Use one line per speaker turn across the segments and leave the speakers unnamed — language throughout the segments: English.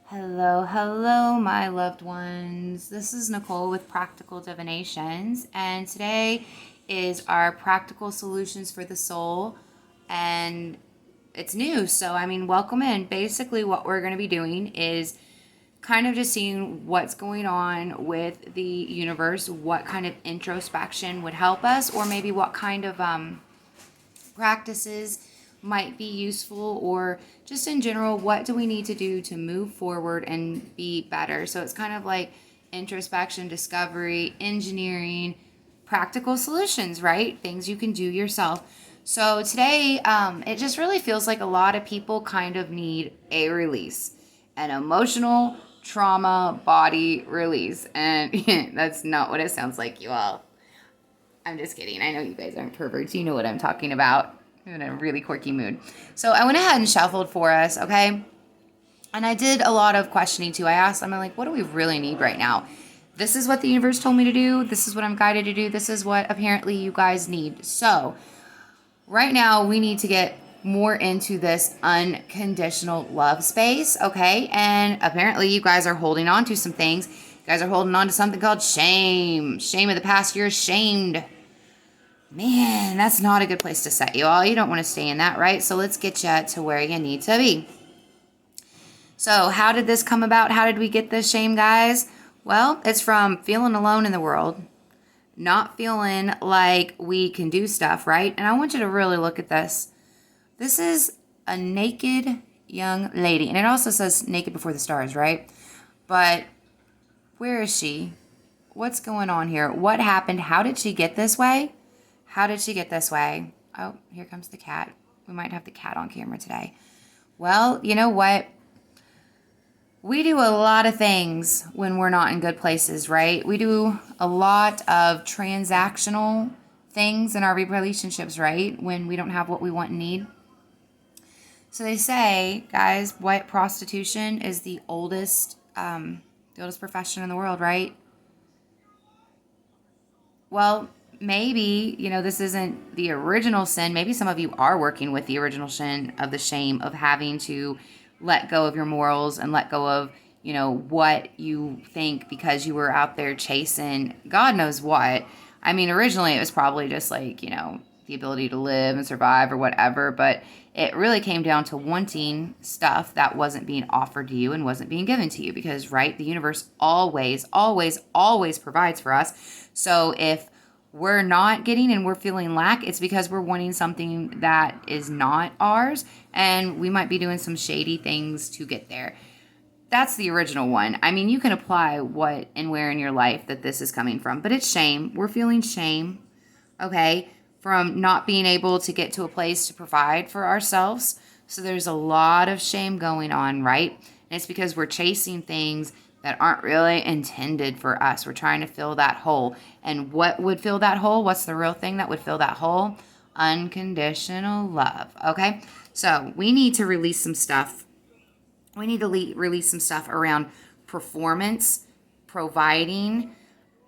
Hello, hello, my loved ones. This is Nicole with Practical Divinations, and today is our practical solutions for the soul. And it's new, so welcome in. Basically, what we're going to be doing is kind of just seeing what's going on with the universe, what kind of introspection would help us, or maybe what kind of practices might be useful, or just in general, what do we need to do to move forward and be better. So it's kind of like introspection, discovery, engineering, practical solutions, right? Things you can do yourself. So today, it just really feels like a lot of people kind of need a release, an emotional trauma body release. And that's not what it sounds like, you all. I'm just kidding. I know you guys aren't perverts. You know what I'm talking about. I'm in a really quirky mood. So I went ahead and shuffled for us, okay? And I did a lot of questioning too. I asked, I'm like, what do we really need right now? This is what the universe told me to do. This is what I'm guided to do. This is what apparently you guys need. So right now we need to get more into this unconditional love space, okay? And apparently you guys are holding on to some things. You guys are holding on to something called shame. Shame of the past. You're ashamed. Man, that's not a good place to set you all. You don't want to stay in that, right? So let's get you to where you need to be. So how did this come about? How did we get this shame, guys? Well, it's from feeling alone in the world, not feeling like we can do stuff, right? And I want you to really look at this. This is a naked young lady. And it also says naked before the stars, right? But where is she? What's going on here? What happened? How did she get this way? How did she get this way? Oh, here comes the cat. We might have the cat on camera today. Well, you know what? We do a lot of things when we're not in good places, right? We do a lot of transactional things in our relationships, right? When we don't have what we want and need. So they say, guys, white prostitution is the oldest profession in the world, right? Well, maybe, this isn't the original sin. Maybe some of you are working with the original sin of the shame of having to let go of your morals and let go of, what you think because you were out there chasing God knows what. Originally it was probably just like, the ability to live and survive or whatever, but it really came down to wanting stuff that wasn't being offered to you and wasn't being given to you because, right, the universe always, always, always provides for us. So if we're not getting and we're feeling lack, it's because we're wanting something that is not ours, and we might be doing some shady things to get there. That's the original one. You can apply what and where in your life that this is coming from, but it's shame. We're feeling shame, okay, from not being able to get to a place to provide for ourselves. So there's a lot of shame going on, right? And it's because we're chasing things that aren't really intended for us. We're trying to fill that hole. And what would fill that hole? What's the real thing that would fill that hole? Unconditional love, okay? So we need to release some stuff. We need to release some stuff around performance, providing,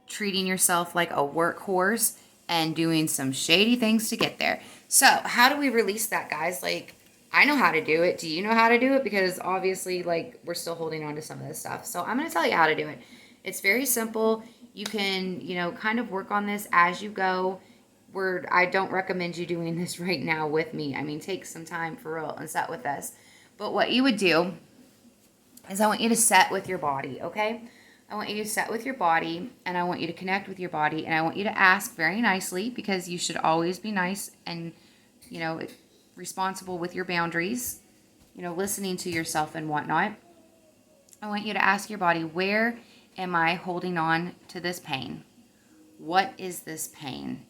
treating yourself like a workhorse, and doing some shady things to get there. So how do we release that, guys? I know how to do it. Do you know how to do it? Because obviously, we're still holding on to some of this stuff. So I'm going to tell you how to do it. It's very simple. You can, kind of work on this as you go. I don't recommend you doing this right now with me. Take some time for real and set with this. But what you would do is I want you to set with your body, okay? I want you to set with your body, and I want you to connect with your body, and I want you to ask very nicely, because you should always be nice and, responsible with your boundaries, listening to yourself and whatnot. I want you to ask your body, where am I holding on to this pain? What is this pain?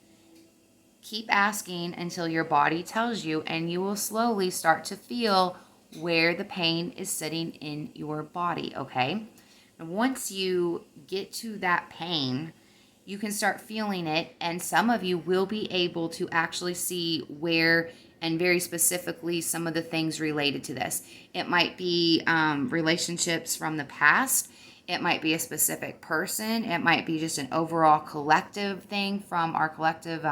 Keep asking until your body tells you, and you will slowly start to feel where the pain is sitting in your body, okay? And once you get to that pain, you can start feeling it, and some of you will be able to actually see where, and very specifically some of the things related to this. It might be relationships from the past. It might be a specific person. It might be just an overall collective thing from our collective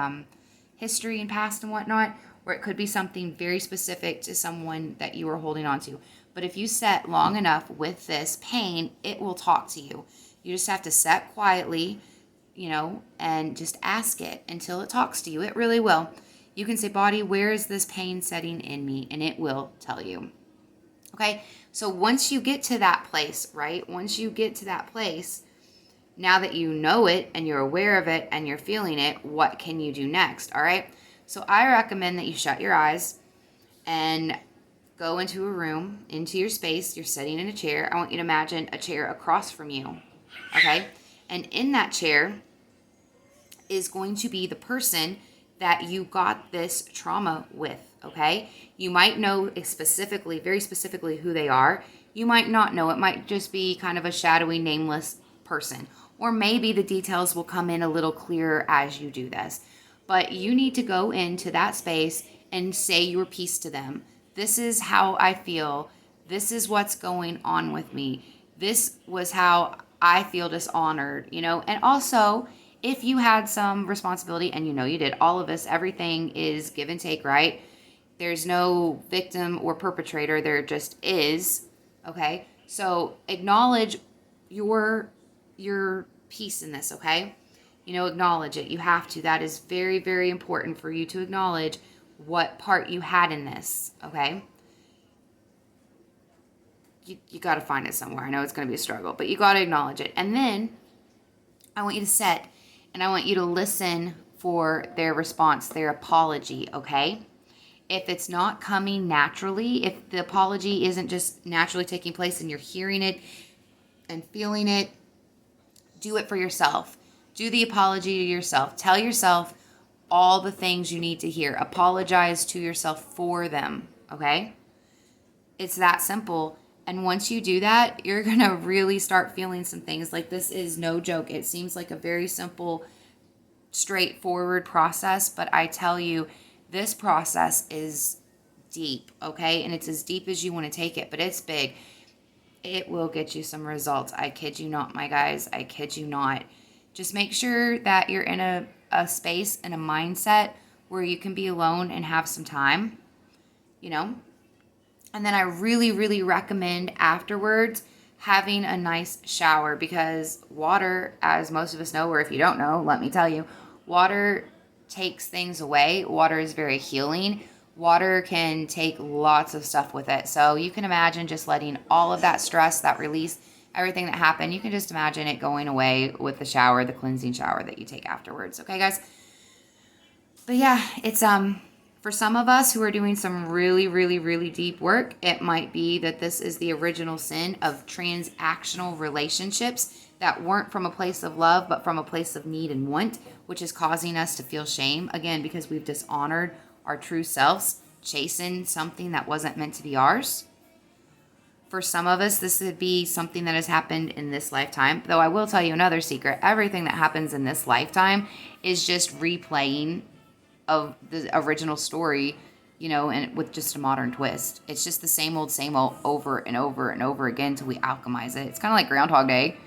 history and past and whatnot, or it could be something very specific to someone that you are holding on to. But if you sit long enough with this pain, it will talk to you. You just have to sit quietly, and just ask it until it talks to you. It really will. You can say, body, where is this pain setting in me? And it will tell you. Okay, so once you get to that place, right? Once you get to that place, now that you know it and you're aware of it and you're feeling it, what can you do next? All right, so I recommend that you shut your eyes and go into a room, into your space. You're sitting in a chair. I want you to imagine a chair across from you, okay? And in that chair is going to be the person that you got this trauma with, okay? You might know specifically, very specifically who they are. You might not know. It might just be kind of a shadowy, nameless person. Or maybe the details will come in a little clearer as you do this. But you need to go into that space and say your piece to them. This is how I feel. This is what's going on with me. This was how I feel dishonored, and also if you had some responsibility, and you did, all of us, everything is give and take, right? There's no victim or perpetrator, there just is, okay? So acknowledge your piece in this, okay? Acknowledge it. You have to. That is very, very important for you to acknowledge what part you had in this, okay? You got to find it somewhere. I know it's going to be a struggle, but you got to acknowledge it. And then I want you to sit and I want you to listen for their response, their apology, okay? If it's not coming naturally, if the apology isn't just naturally taking place and you're hearing it and feeling it, do it for yourself. Do the apology to yourself. Tell yourself all the things you need to hear. Apologize to yourself for them, okay? It's that simple. And once you do that, you're going to really start feeling some things. Like, this is no joke. It seems like a very simple, straightforward process, but I tell you, this process is deep, okay? And it's as deep as you want to take it, but it's big. It will get you some results. I kid you not, my guys. I kid you not. Just make sure that you're in a space and a mindset where you can be alone and have some time, And then I really, really recommend afterwards having a nice shower, because water, as most of us know, or if you don't know, let me tell you, water takes things away. Water is very healing. Water can take lots of stuff with it. So you can imagine just letting all of that stress, that release, everything that happened, you can just imagine it going away with the shower, the cleansing shower that you take afterwards. Okay, guys? But yeah, it's for some of us who are doing some really, really, really deep work, it might be that this is the original sin of transactional relationships that weren't from a place of love, but from a place of need and want, which is causing us to feel shame, again, because we've dishonored our true selves, chasing something that wasn't meant to be ours. For some of us, this would be something that has happened in this lifetime. Though I will tell you another secret. Everything that happens in this lifetime is just replaying of the original story, and with just a modern twist. It's just the same old, over and over and over again until we alchemize it. It's kind of like Groundhog Day.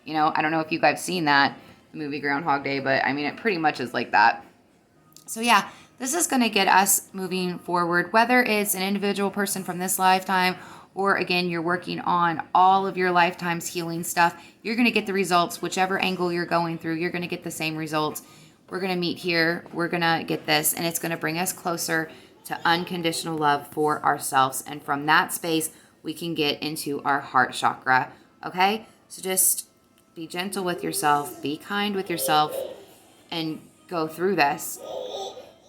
I don't know if you guys seen that, the movie Groundhog Day, but I mean, it pretty much is like that. So yeah, this is going to get us moving forward, whether it's an individual person from this lifetime, or again, you're working on all of your lifetime's healing stuff. You're going to get the results, whichever angle you're going through, you're going to get the same results. We're going to meet here. We're going to get this, and it's going to bring us closer to unconditional love for ourselves. And from that space, we can get into our heart chakra. Okay? So just be gentle with yourself, be kind with yourself, and go through this.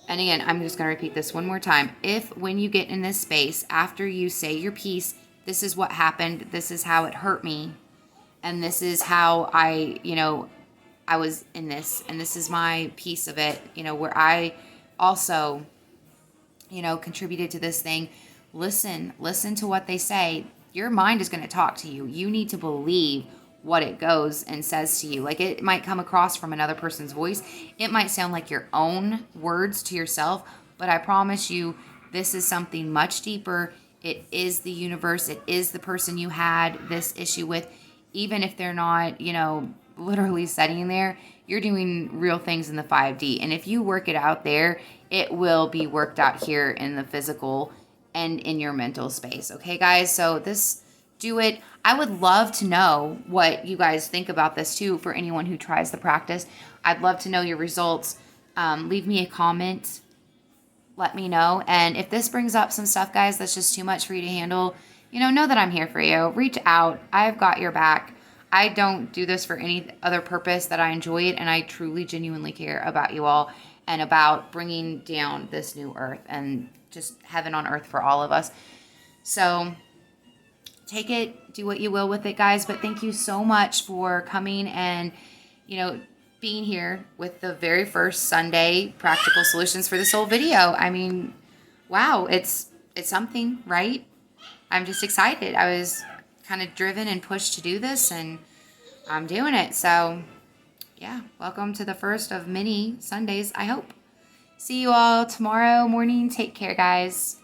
And again, I'm just going to repeat this one more time. If when you get in this space, after you say your piece, this is what happened, this is how it hurt me, and this is how I was in this, and this is my piece of it, where I also, contributed to this thing. Listen to what they say. Your mind is going to talk to you. You need to believe what it goes and says to you. Like, it might come across from another person's voice. It might sound like your own words to yourself, but I promise you, this is something much deeper. It is the universe. It is the person you had this issue with. Even if they're not, literally sitting there, you're doing real things in the 5D. And if you work it out there, it will be worked out here in the physical and in your mental space. Okay, guys? So do it. I would love to know what you guys think about this too, for anyone who tries the practice. I'd love to know your results. Leave me a comment. Let me know. And if this brings up some stuff, guys, that's just too much for you to handle, know that I'm here for you. Reach out. I've got your back. I don't do this for any other purpose that I enjoy it, and I truly, genuinely care about you all and about bringing down this new earth and just heaven on earth for all of us. So take it, do what you will with it, guys. But thank you so much for coming and, being here with the very first Sunday Practical Solutions for the Soul video. I mean, wow, it's something, right? I'm just excited. I was kind of driven and pushed to do this, and I'm doing it. So, yeah, welcome to the first of many Sundays, I hope. See you all tomorrow morning. Take care, guys.